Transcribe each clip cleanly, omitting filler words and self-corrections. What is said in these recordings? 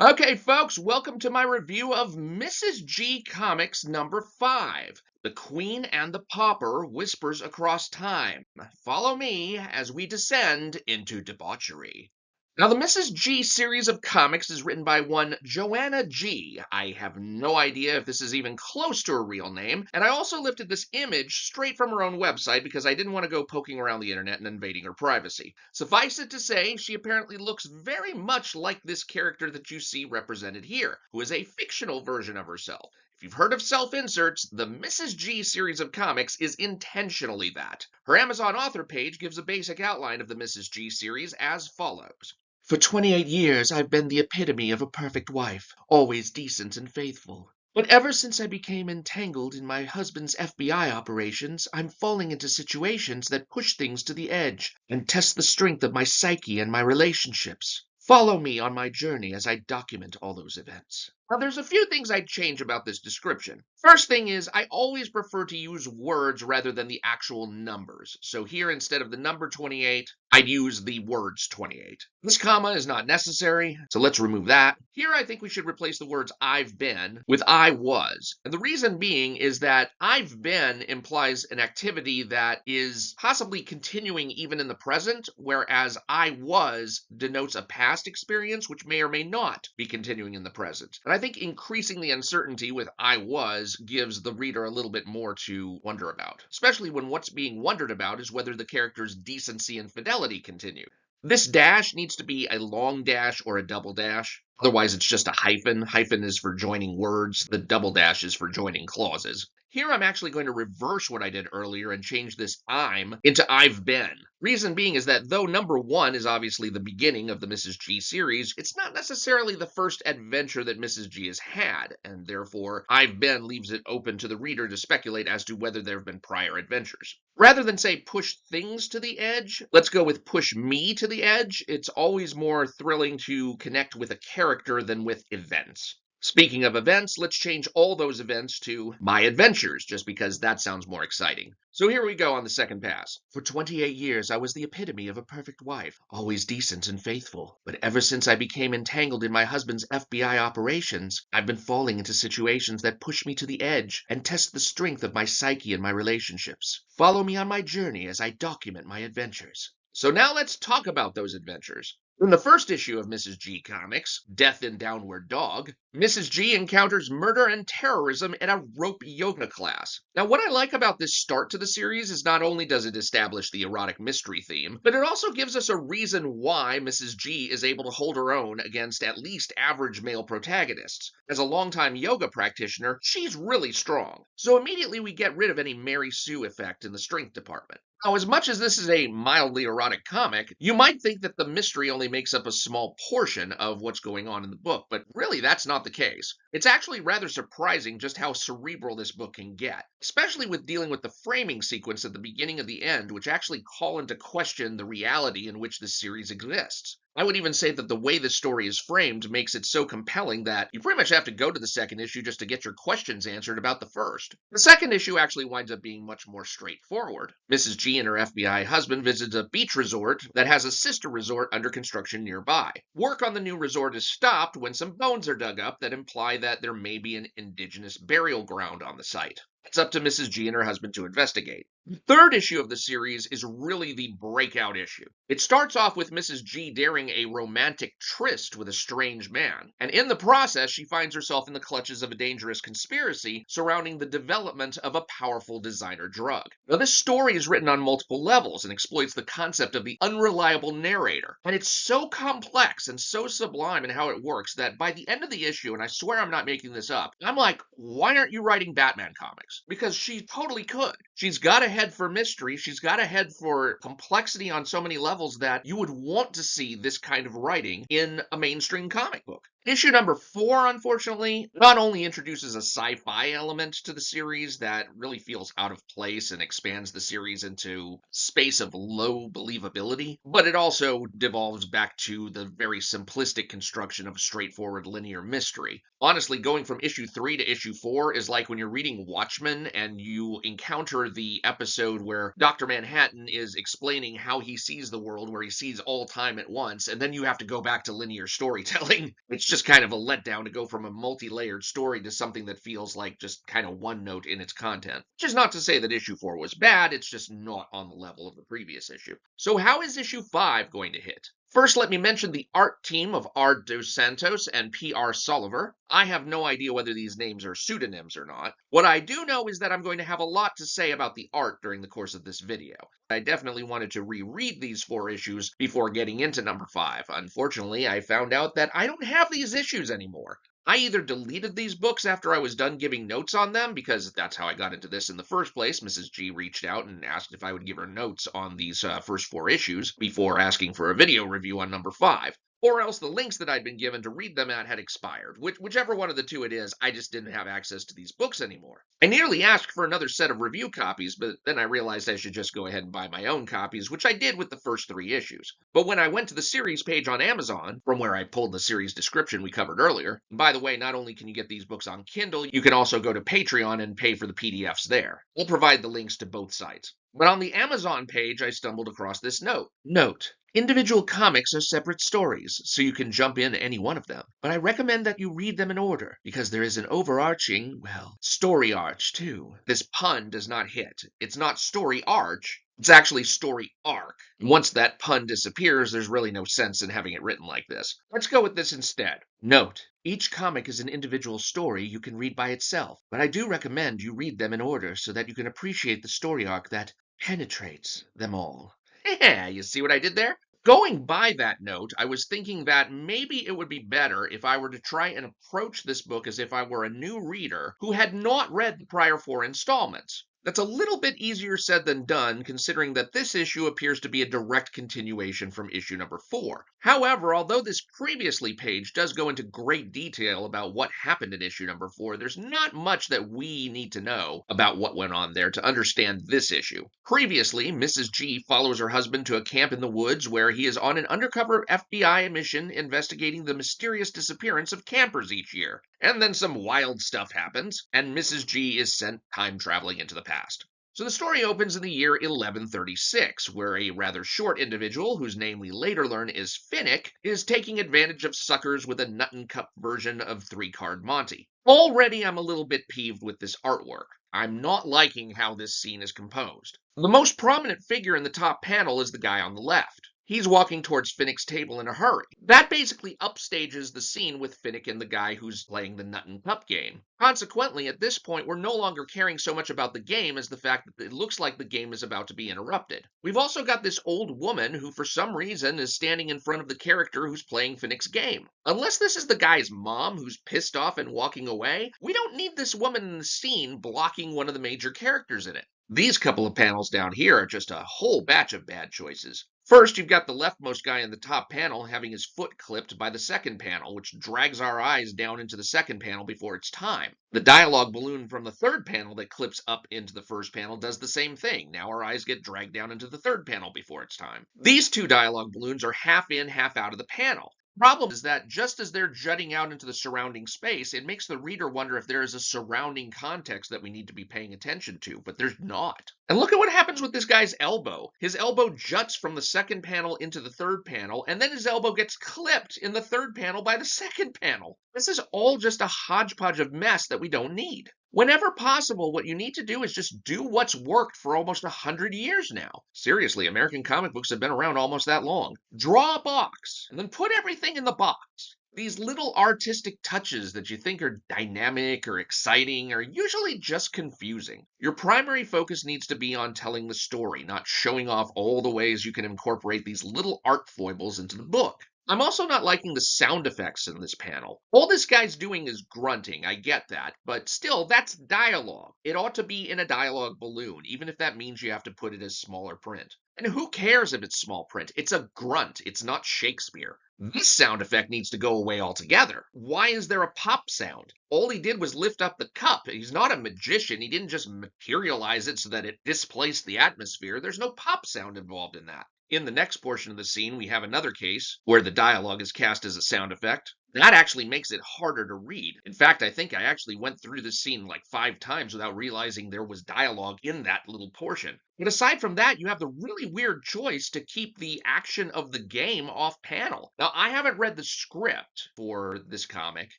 Okay, folks, welcome to my review of Mrs. G Comics number 5. The Queen and the Pauper Whispers Across Time. Follow me as we descend into debauchery. Now, the Mrs. G series of comics is written by one Joanna G. I have no idea if this is even close to a real name, and I also lifted this image straight from her own website because I didn't want to go poking around the internet and invading her privacy. Suffice it to say, she apparently looks very much like this character that you see represented here, who is a fictional version of herself. If you've heard of self-inserts, the Mrs. G series of comics is intentionally that. Her Amazon author page gives a basic outline of the Mrs. G series as follows. For 28 years, I've been the epitome of a perfect wife, always decent and faithful. But ever since I became entangled in my husband's FBI operations, I'm falling into situations that push things to the edge and test the strength of my psyche and my relationships. Follow me on my journey as I document all those events. Now, there's a few things I'd change about this description. First thing is, I always prefer to use words rather than the actual numbers. So here, instead of the number 28, I'd use the words 28. This comma is not necessary, so let's remove that. Here, I think we should replace the words I've been with I was. And the reason being is that I've been implies an activity that is possibly continuing even in the present, whereas I was denotes a past experience which may or may not be continuing in the present. And I think increasing the uncertainty with I was gives the reader a little bit more to wonder about, especially when what's being wondered about is whether the character's decency and fidelity continue. This dash needs to be a long dash or a double dash. Otherwise, it's just a hyphen. Hyphen is for joining words. The double dash is for joining clauses. Here, I'm actually going to reverse what I did earlier and change this I'm into I've been. Reason being is that though number 1 is obviously the beginning of the Mrs. G series, it's not necessarily the first adventure that Mrs. G has had, and therefore I've been leaves it open to the reader to speculate as to whether there have been prior adventures. Rather than say push things to the edge, let's go with push me to the edge. It's always more thrilling to connect with a character than with events. Speaking of events, let's change all those events to my adventures, just because that sounds more exciting. So here we go on the second pass. For 28 years, I was the epitome of a perfect wife, always decent and faithful. But ever since I became entangled in my husband's FBI operations, I've been falling into situations that push me to the edge and test the strength of my psyche and my relationships. Follow me on my journey as I document my adventures. So now let's talk about those adventures. In the first issue of Mrs. G Comics, Death in Downward Dog, Mrs. G encounters murder and terrorism in a rope yoga class. Now, what I like about this start to the series is not only does it establish the erotic mystery theme, but it also gives us a reason why Mrs. G is able to hold her own against at least average male protagonists. As a longtime yoga practitioner, she's really strong. So immediately we get rid of any Mary Sue effect in the strength department. Now, as much as this is a mildly erotic comic, you might think that the mystery only makes up a small portion of what's going on in the book, but really that's not the case. It's actually rather surprising just how cerebral this book can get, especially with dealing with the framing sequence at the beginning and the end, which actually call into question the reality in which this series exists. I would even say that the way the story is framed makes it so compelling that you pretty much have to go to the second issue just to get your questions answered about the first. The second issue actually winds up being much more straightforward. Mrs. G and her FBI husband visit a beach resort that has a sister resort under construction nearby. Work on the new resort is stopped when some bones are dug up that imply that there may be an indigenous burial ground on the site. It's up to Mrs. G and her husband to investigate. The third issue of the series is really the breakout issue. It starts off with Mrs. G daring a romantic tryst with a strange man, and in the process she finds herself in the clutches of a dangerous conspiracy surrounding the development of a powerful designer drug. Now, this story is written on multiple levels and exploits the concept of the unreliable narrator, and it's so complex and so sublime in how it works that by the end of the issue, and I swear I'm not making this up, I'm like, why aren't you writing Batman comics? Because she totally could. She's got a head for mystery. She's got a head for complexity on so many levels that you would want to see this kind of writing in a mainstream comic book. Issue number 4, unfortunately, not only introduces a sci-fi element to the series that really feels out of place and expands the series into space of low believability, but it also devolves back to the very simplistic construction of a straightforward linear mystery. Honestly, going from issue 3 to issue 4 is like when you're reading Watchmen and you encounter the episode where Dr. Manhattan is explaining how he sees the world, where he sees all time at once, and then you have to go back to linear storytelling. It's just kind of a letdown to go from a multi-layered story to something that feels like just kind of one note in its content. Which is not to say that issue 4 was bad, it's just not on the level of the previous issue. So how is issue 5 going to hit? First, let me mention the art team of R. Dos Santos and P.R. Soliver. I have no idea whether these names are pseudonyms or not. What I do know is that I'm going to have a lot to say about the art during the course of this video. I definitely wanted to reread these 4 issues before getting into number 5. Unfortunately, I found out that I don't have these issues anymore. I either deleted these books after I was done giving notes on them, because that's how I got into this in the first place. Mrs. G reached out and asked if I would give her notes on these first 4 issues before asking for a video review on number 5. Or else the links that I'd been given to read them at had expired. Whichever one of the two it is, I just didn't have access to these books anymore. I nearly asked for another set of review copies, but then I realized I should just go ahead and buy my own copies, which I did with the first 3 issues. But when I went to the series page on Amazon, from where I pulled the series description we covered earlier, and by the way, not only can you get these books on Kindle, you can also go to Patreon and pay for the PDFs there. I'll provide the links to both sites. But on the Amazon page, I stumbled across this note. Note: individual comics are separate stories, so you can jump in any one of them. But I recommend that you read them in order, because there is an overarching, story arch, too. This pun does not hit. It's not story arch. It's actually story arc. Once that pun disappears, there's really no sense in having it written like this. Let's go with this instead. Note: each comic is an individual story you can read by itself, but I do recommend you read them in order so that you can appreciate the story arc that penetrates them all. Yeah, you see what I did there? Going by that note, I was thinking that maybe it would be better if I were to try and approach this book as if I were a new reader who had not read the prior 4 installments. That's a little bit easier said than done, considering that this issue appears to be a direct continuation from issue number 4. However, although this previously page does go into great detail about what happened in issue number 4, there's not much that we need to know about what went on there to understand this issue. Previously, Mrs. G follows her husband to a camp in the woods where he is on an undercover FBI mission investigating the mysterious disappearance of campers each year. And then some wild stuff happens, and Mrs. G is sent time traveling into the past. So the story opens in the year 1136, where a rather short individual, whose name we later learn is Finnick, is taking advantage of suckers with a nut and cup version of 3-card Monty. Already I'm a little bit peeved with this artwork. I'm not liking how this scene is composed. The most prominent figure in the top panel is the guy on the left. He's walking towards Finnick's table in a hurry. That basically upstages the scene with Finnick and the guy who's playing the nut and cup game. Consequently, at this point, we're no longer caring so much about the game as the fact that it looks like the game is about to be interrupted. We've also got this old woman who, for some reason, is standing in front of the character who's playing Finnick's game. Unless this is the guy's mom who's pissed off and walking away, we don't need this woman in the scene blocking one of the major characters in it. These couple of panels down here are just a whole batch of bad choices. First, you've got the leftmost guy in the top panel having his foot clipped by the second panel, which drags our eyes down into the second panel before it's time. The dialogue balloon from the third panel that clips up into the first panel does the same thing. Now our eyes get dragged down into the third panel before it's time. These 2 dialogue balloons are half in, half out of the panel. The problem is that just as they're jutting out into the surrounding space, it makes the reader wonder if there is a surrounding context that we need to be paying attention to, but there's not. And look at what happens with this guy's elbow. His elbow juts from the second panel into the third panel, and then his elbow gets clipped in the third panel by the second panel. This is all just a hodgepodge of mess that we don't need. Whenever possible, what you need to do is just do what's worked for almost 100 years now. Seriously, American comic books have been around almost that long. Draw a box, and then put everything in the box. These little artistic touches that you think are dynamic or exciting are usually just confusing. Your primary focus needs to be on telling the story, not showing off all the ways you can incorporate these little art foibles into the book. I'm also not liking the sound effects in this panel. All this guy's doing is grunting, I get that, but still, that's dialogue. It ought to be in a dialogue balloon, even if that means you have to put it as smaller print. And who cares if it's small print? It's a grunt, it's not Shakespeare. This sound effect needs to go away altogether. Why is there a pop sound? All he did was lift up the cup. He's not a magician. He didn't just materialize it so that it displaced the atmosphere. There's no pop sound involved in that. In the next portion of the scene, we have another case where the dialogue is cast as a sound effect. That actually makes it harder to read. In fact, I think I actually went through this scene like 5 times without realizing there was dialogue in that little portion. But aside from that, you have the really weird choice to keep the action of the game off panel. Now, I haven't read the script for this comic,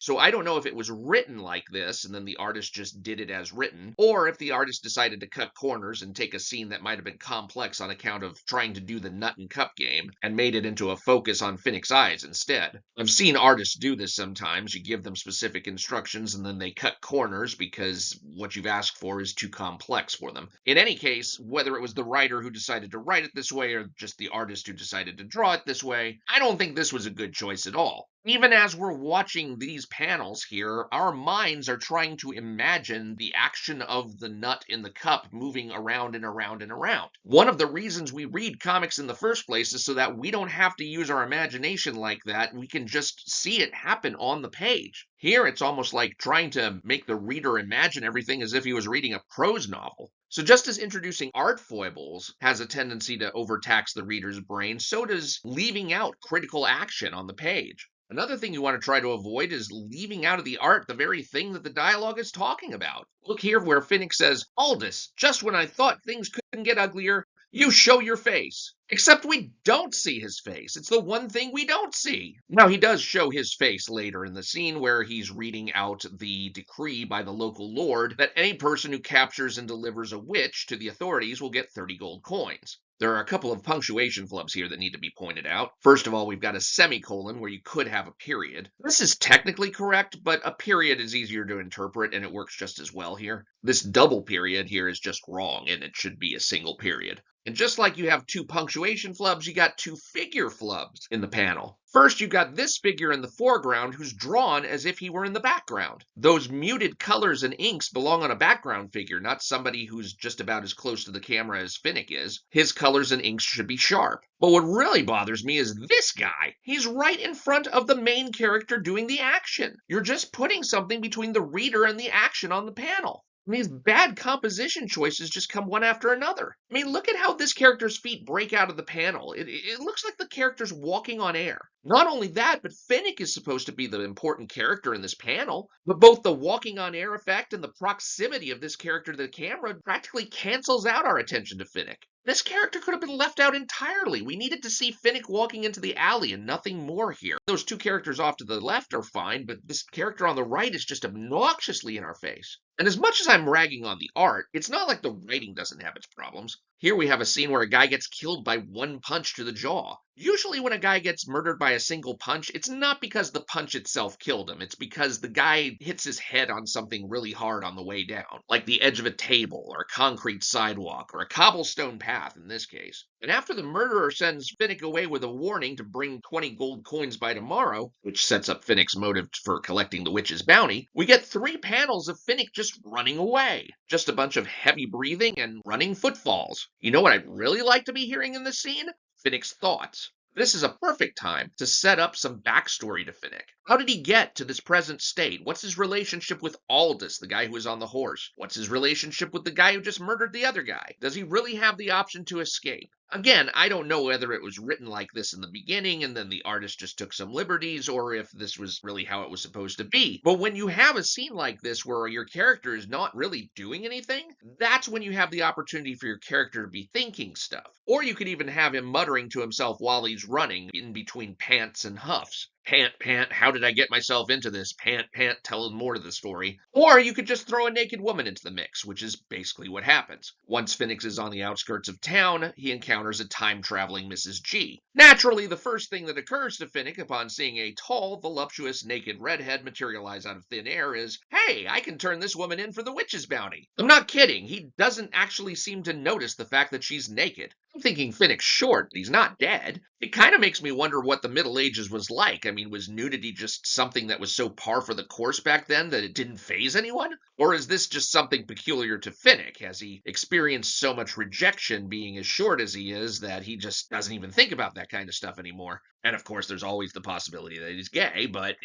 so I don't know if it was written like this and then the artist just did it as written, or if the artist decided to cut corners and take a scene that might have been complex on account of trying to do the nut and cup game and made it into a focus on Finnick's eyes instead. I've seen artists do this sometimes. You give them specific instructions and then they cut corners because what you've asked for is too complex for them. In any case, whether it was the writer who decided to write it this way or just the artist who decided to draw it this way, I don't think this was a good choice at all. Even as we're watching these panels here, our minds are trying to imagine the action of the nut in the cup moving around and around and around. One of the reasons we read comics in the first place is so that we don't have to use our imagination like that. We can just see it happen on the page. Here, it's almost like trying to make the reader imagine everything as if he was reading a prose novel. So just as introducing art foibles has a tendency to overtax the reader's brain, so does leaving out critical action on the page. Another thing you want to try to avoid is leaving out of the art the very thing that the dialogue is talking about. Look here where Finnick says, "Aldous, just when I thought things couldn't get uglier, you show your face." Except we don't see his face. It's the one thing we don't see. Now, he does show his face later in the scene where he's reading out the decree by the local lord that any person who captures and delivers a witch to the authorities will get 30 gold coins. There are a couple of punctuation flubs here that need to be pointed out. First of all, we've got a semicolon where you could have a period. This is technically correct, but a period is easier to interpret and it works just as well here. This double period here is just wrong and it should be a single period. And just like you have 2 punctuation flubs, you got 2 figure flubs in the panel. First, you've got this figure in the foreground who's drawn as if he were in the background. Those muted colors and inks belong on a background figure, not somebody who's just about as close to the camera as Finnick is. His colors and inks should be sharp. But what really bothers me is this guy. He's right in front of the main character doing the action. You're just putting something between the reader and the action on the panel. These bad composition choices just come one after another. I mean, look at how this character's feet break out of the panel. It looks like the character's walking on air. Not only that, but Finnick is supposed to be the important character in this panel, but both the walking on air effect and the proximity of this character to the camera practically cancels out our attention to Finnick. This character could have been left out entirely. We needed to see Finnick walking into the alley and nothing more here. Those 2 characters off to the left are fine, but this character on the right is just obnoxiously in our face. And as much as I'm ragging on the art, it's not like the writing doesn't have its problems. Here we have a scene where a guy gets killed by 1 punch to the jaw. Usually when a guy gets murdered by a single punch, it's not because the punch itself killed him. It's because the guy hits his head on something really hard on the way down, like the edge of a table or a concrete sidewalk or a cobblestone path in this case. And after the murderer sends Finnick away with a warning to bring 20 gold coins by tomorrow, which sets up Finnick's motive for collecting the witch's bounty, we get 3 panels of Finnick just running away. Just a bunch of heavy breathing and running footfalls. You know what I'd really like to be hearing in this scene? Finnick's thoughts. This is a perfect time to set up some backstory to Finnick. How did he get to this present state? What's his relationship with Aldous, the guy who was on the horse? What's his relationship with the guy who just murdered the other guy? Does he really have the option to escape? Again, I don't know whether it was written like this in the beginning and then the artist just took some liberties or if this was really how it was supposed to be. But when you have a scene like this where your character is not really doing anything, that's when you have the opportunity for your character to be thinking stuff. Or you could even have him muttering to himself while he's running in between pants and huffs. Pant, pant, how did I get myself into this? Pant, pant, tell more to the story. Or you could just throw a naked woman into the mix, which is basically what happens. Once Finnick is on the outskirts of town, he encounters a time-traveling Mrs. G. Naturally, the first thing that occurs to Finnick upon seeing a tall, voluptuous, naked redhead materialize out of thin air is, hey, I can turn this woman in for the witch's bounty. I'm not kidding. He doesn't actually seem to notice the fact that she's naked. I'm thinking Finnick's short, but he's not dead. It kind of makes me wonder what the Middle Ages was like. I mean, was nudity just something that was so par for the course back then that it didn't faze anyone? Or is this just something peculiar to Finnick? Has he experienced so much rejection being as short as he is that he just doesn't even think about that kind of stuff anymore? And of course, there's always the possibility that he's gay, but,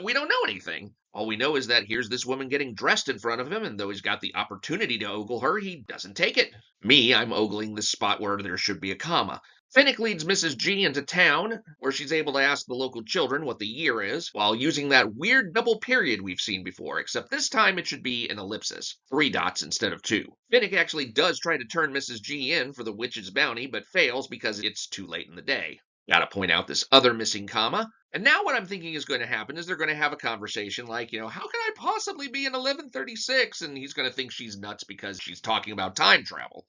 we don't know anything. All we know is that here's this woman getting dressed in front of him, and though he's got the opportunity to ogle her, he doesn't take it. Me, I'm ogling this spot where there should be a comma. Finnick leads Mrs. G into town, where she's able to ask the local children what the year is, while using that weird double period we've seen before, except this time it should be an ellipsis, 3 dots instead of 2. Finnick actually does try to turn Mrs. G in for the witch's bounty, but fails because it's too late in the day. Gotta point out this other missing comma. And now what I'm thinking is going to happen is they're going to have a conversation like, how can I possibly be in 1136? And he's going to think she's nuts because she's talking about time travel.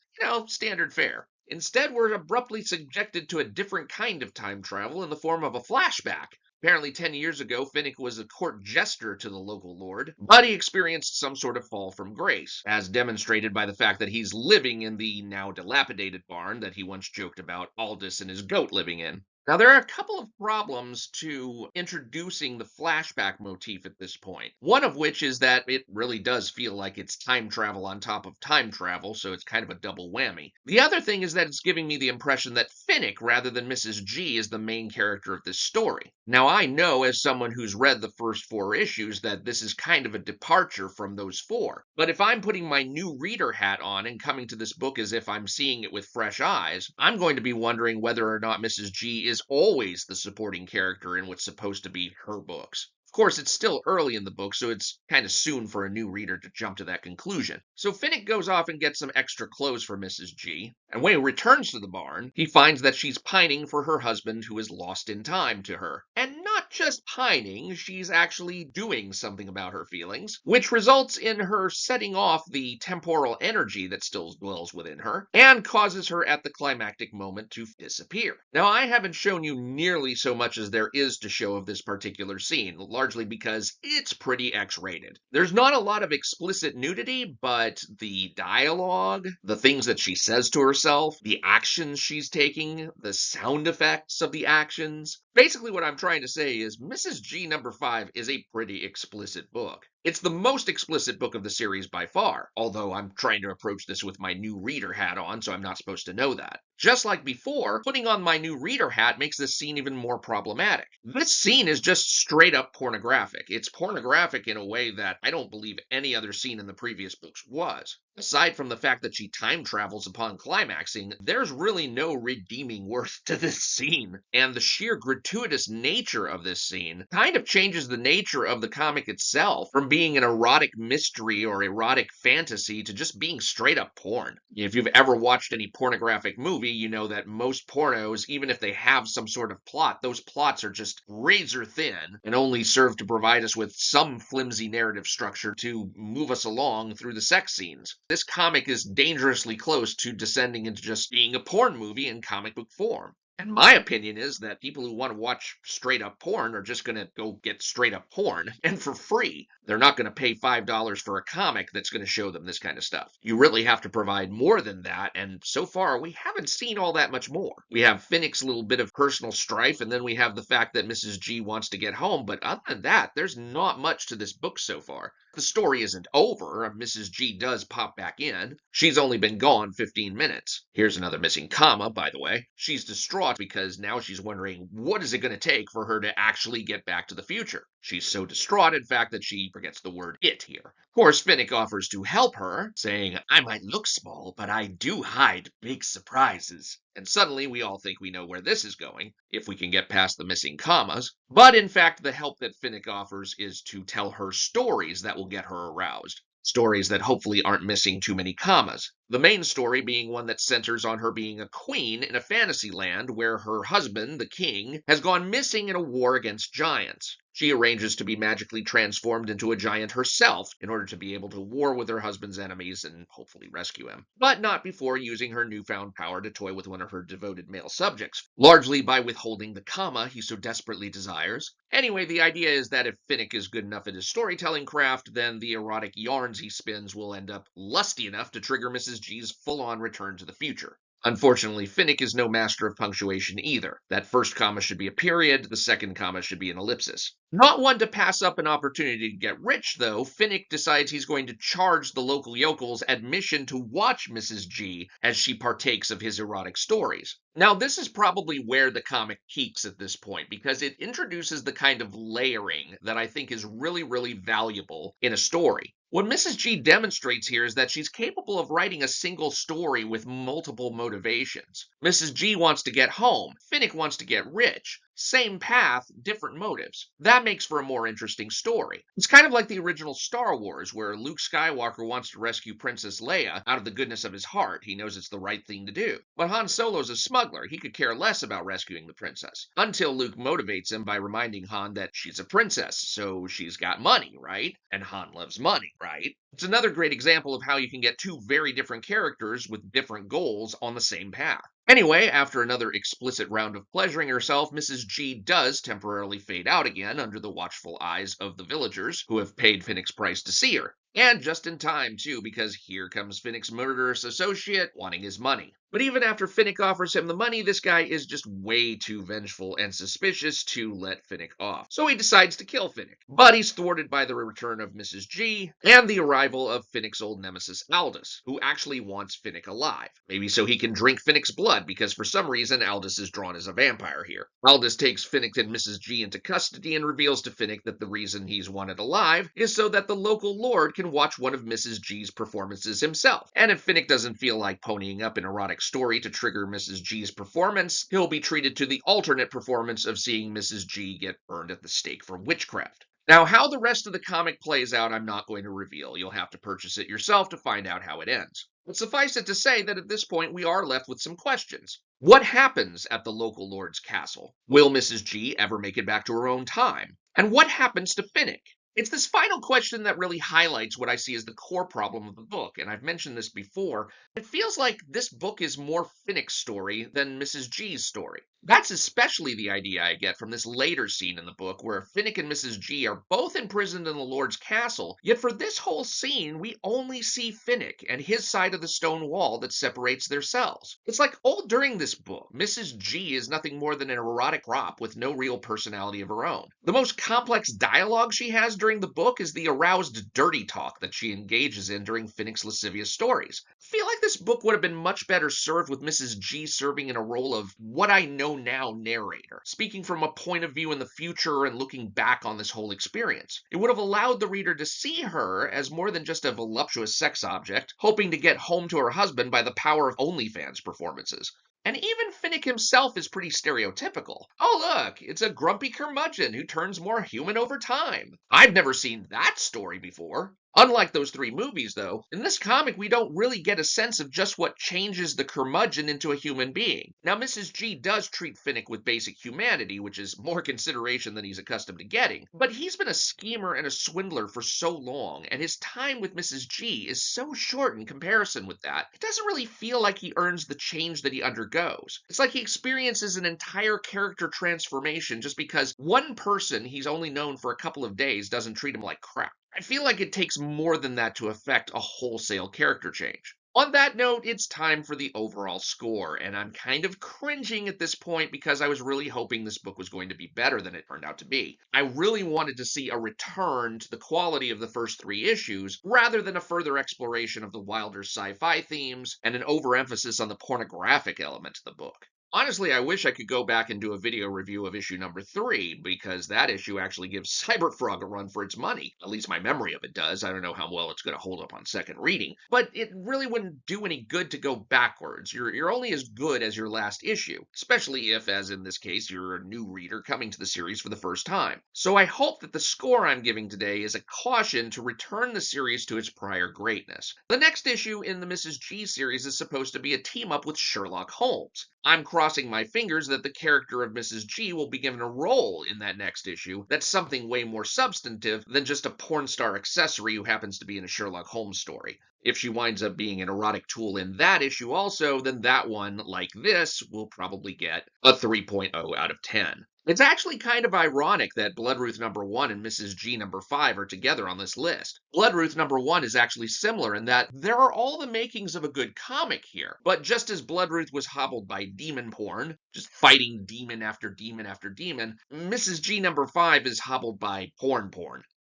Standard fare. Instead, we're abruptly subjected to a different kind of time travel in the form of a flashback. Apparently 10 years ago, Finnick was a court jester to the local lord, but he experienced some sort of fall from grace, as demonstrated by the fact that he's living in the now dilapidated barn that he once joked about Aldous and his goat living in. Now, there are a couple of problems to introducing the flashback motif at this point. One of which is that it really does feel like it's time travel on top of time travel, so it's kind of a double whammy. The other thing is that it's giving me the impression that Finnick, rather than Mrs. G, is the main character of this story. Now, I know as someone who's read the first 4 issues that this is kind of a departure from those 4. But if I'm putting my new reader hat on and coming to this book as if I'm seeing it with fresh eyes, I'm going to be wondering whether or not Mrs. G is always the supporting character in what's supposed to be her books. Of course, it's still early in the book, so it's kind of soon for a new reader to jump to that conclusion. So Finnick goes off and gets some extra clothes for Mrs. G, and when he returns to the barn, he finds that she's pining for her husband who is lost in time to her. And not just pining, she's actually doing something about her feelings, which results in her setting off the temporal energy that still dwells within her, and causes her at the climactic moment to disappear. Now, I haven't shown you nearly so much as there is to show of this particular scene, largely because it's pretty X-rated. There's not a lot of explicit nudity, but the dialogue, the things that she says to herself, the actions she's taking, the sound effects of the actions. Basically what I'm trying to say is Mrs. G number 5 is a pretty explicit book. It's the most explicit book of the series by far, although I'm trying to approach this with my new reader hat on, so I'm not supposed to know that. Just like before, putting on my new reader hat makes this scene even more problematic. This scene is just straight up pornographic. It's pornographic in a way that I don't believe any other scene in the previous books was. Aside from the fact that she time travels upon climaxing, there's really no redeeming worth to this scene. And the sheer gratuitous nature of this scene kind of changes the nature of the comic itself from being an erotic mystery or erotic fantasy to just being straight up porn. If you've ever watched any pornographic movie, you know that most pornos, even if they have some sort of plot, those plots are just razor thin and only serve to provide us with some flimsy narrative structure to move us along through the sex scenes. This comic is dangerously close to descending into just being a porn movie in comic book form. And my opinion is that people who want to watch straight up porn are just going to go get straight up porn, and for free. They're not going to pay $5 for a comic that's going to show them this kind of stuff. You really have to provide more than that, and so far we haven't seen all that much more. We have Finnick's little bit of personal strife, and then we have the fact that Mrs. G wants to get home, but other than that, there's not much to this book so far. The story isn't over. Mrs. G does pop back in. She's only been gone 15 minutes. Here's another missing comma, by the way. She's distraught because now she's wondering what is it going to take for her to actually get back to the future. She's so distraught, in fact, that she forgets the word it here. Of course, Finnick offers to help her, saying, "I might look small, but I do hide big surprises." And suddenly we all think we know where this is going, if we can get past the missing commas. But in fact, the help that Finnick offers is to tell her stories that will get her aroused. Stories that hopefully aren't missing too many commas. The main story being one that centers on her being a queen in a fantasy land where her husband, the king, has gone missing in a war against giants. She arranges to be magically transformed into a giant herself in order to be able to war with her husband's enemies and hopefully rescue him. But not before using her newfound power to toy with one of her devoted male subjects, largely by withholding the comma he so desperately desires. Anyway, the idea is that if Finnick is good enough at his storytelling craft, then the erotic yarns he spins will end up lusty enough to trigger Mrs. G's full-on return to the future. Unfortunately, Finnick is no master of punctuation either. That first comma should be a period, the second comma should be an ellipsis. Not one to pass up an opportunity to get rich, though, Finnick decides he's going to charge the local yokels admission to watch Mrs. G as she partakes of his erotic stories. Now, this is probably where the comic peaks at this point because it introduces the kind of layering that I think is really, really valuable in a story. What Mrs. G demonstrates here is that she's capable of writing a single story with multiple motivations. Mrs. G wants to get home, Finnick wants to get rich. Same path, different motives. That makes for a more interesting story. It's kind of like the original Star Wars, where Luke Skywalker wants to rescue Princess Leia out of the goodness of his heart. He knows it's the right thing to do. But Han Solo's a smuggler. He could care less about rescuing the princess. Until Luke motivates him by reminding Han that she's a princess, so she's got money, right? And Han loves money, right? It's another great example of how you can get two very different characters with different goals on the same path. Anyway, after another explicit round of pleasuring herself, Mrs. G does temporarily fade out again under the watchful eyes of the villagers who have paid Finnick's price to see her. And just in time, too, because here comes Finnick's murderous associate wanting his money. But even after Finnick offers him the money, this guy is just way too vengeful and suspicious to let Finnick off. So he decides to kill Finnick. But he's thwarted by the return of Mrs. G and the arrival of Finnick's old nemesis Aldous, who actually wants Finnick alive. Maybe so he can drink Finnick's blood, because for some reason Aldous is drawn as a vampire here. Aldous takes Finnick and Mrs. G into custody and reveals to Finnick that the reason he's wanted alive is so that the local lord can watch one of Mrs. G's performances himself. And if Finnick doesn't feel like ponying up an erotic story to trigger Mrs. G's performance, he'll be treated to the alternate performance of seeing Mrs. G get burned at the stake for witchcraft. Now, how the rest of the comic plays out, I'm not going to reveal. You'll have to purchase it yourself to find out how it ends. But suffice it to say that at this point we are left with some questions. What happens at the local lord's castle? Will Mrs. G ever make it back to her own time? And what happens to Finnick? It's this final question that really highlights what I see as the core problem of the book, and I've mentioned this before. It feels like this book is more Finnick's story than Mrs. G's story. That's especially the idea I get from this later scene in the book where Finnick and Mrs. G are both imprisoned in the Lord's castle, yet for this whole scene we only see Finnick and his side of the stone wall that separates their cells. It's like all during this book, Mrs. G is nothing more than an erotic prop with no real personality of her own. The most complex dialogue she has during the book is the aroused dirty talk that she engages in during Finnick's lascivious stories. I feel like this book would have been much better served with Mrs. G serving in a role of what I know now narrator, speaking from a point of view in the future and looking back on this whole experience. It would have allowed the reader to see her as more than just a voluptuous sex object, hoping to get home to her husband by the power of OnlyFans performances. And even Finnick himself is pretty stereotypical. Oh look, it's a grumpy curmudgeon who turns more human over time. I've never seen that story before. Unlike those three movies, though, in this comic we don't really get a sense of just what changes the curmudgeon into a human being. Now, Mrs. G does treat Finnick with basic humanity, which is more consideration than he's accustomed to getting, but he's been a schemer and a swindler for so long, and his time with Mrs. G is so short in comparison with that, it doesn't really feel like he earns the change that he undergoes. It's like he experiences an entire character transformation just because one person he's only known for a couple of days doesn't treat him like crap. I feel like it takes more than that to affect a wholesale character change. On that note, it's time for the overall score, and I'm kind of cringing at this point because I was really hoping this book was going to be better than it turned out to be. I really wanted to see a return to the quality of the first three issues, rather than a further exploration of the wilder sci-fi themes and an overemphasis on the pornographic element of the book. Honestly, I wish I could go back and do a video review of issue number 3, because that issue actually gives Cyberfrog a run for its money. At least my memory of it does. I don't know how well it's going to hold up on second reading. But it really wouldn't do any good to go backwards. You're only as good as your last issue, especially if, as in this case, you're a new reader coming to the series for the first time. So I hope that the score I'm giving today is a caution to return the series to its prior greatness. The next issue in the Mrs. G series is supposed to be a team-up with Sherlock Holmes. I'm crossing my fingers that the character of Mrs. G will be given a role in that next issue that's something way more substantive than just a porn star accessory who happens to be in a Sherlock Holmes story. If she winds up being an erotic tool in that issue also, then that one, like this, will probably get a 3.0 out of 10. It's actually kind of ironic that Bloodruth number 1 and Mrs. G number 5 are together on this list. Bloodruth number 1 is actually similar in that there are all the makings of a good comic here, but just as Bloodruth was hobbled by demon porn, just fighting demon after demon after demon, Mrs. G number 5 is hobbled by porn.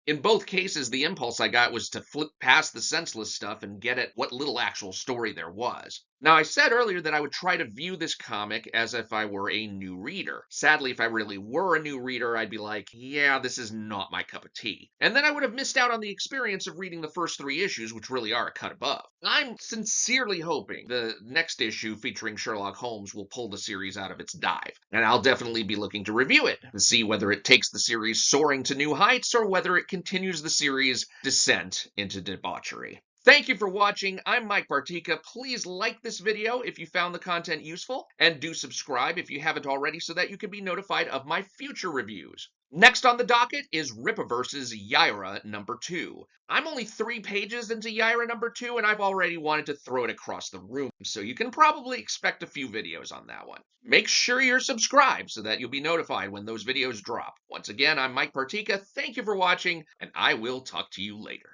In both cases, the impulse I got was to flip past the senseless stuff and get at what little actual story there was. Now, I said earlier that I would try to view this comic as if I were a new reader. Sadly, if I really were a new reader, I'd be like, yeah, this is not my cup of tea. And then I would have missed out on the experience of reading the first 3 issues, which really are a cut above. I'm sincerely hoping the next issue featuring Sherlock Holmes will pull the series out of its dive. And I'll definitely be looking to review it and see whether it takes the series soaring to new heights or whether it continues the series' descent into debauchery. Thank you for watching. I'm Mike Bartica. Please like this video if you found the content useful, and do subscribe if you haven't already so that you can be notified of my future reviews. Next on the docket is Rippaverse's Yaira number 2. I'm only 3 pages into Yaira number 2, and I've already wanted to throw it across the room, so you can probably expect a few videos on that one. Make sure you're subscribed so that you'll be notified when those videos drop. Once again, I'm Mike Bartica. Thank you for watching, and I will talk to you later.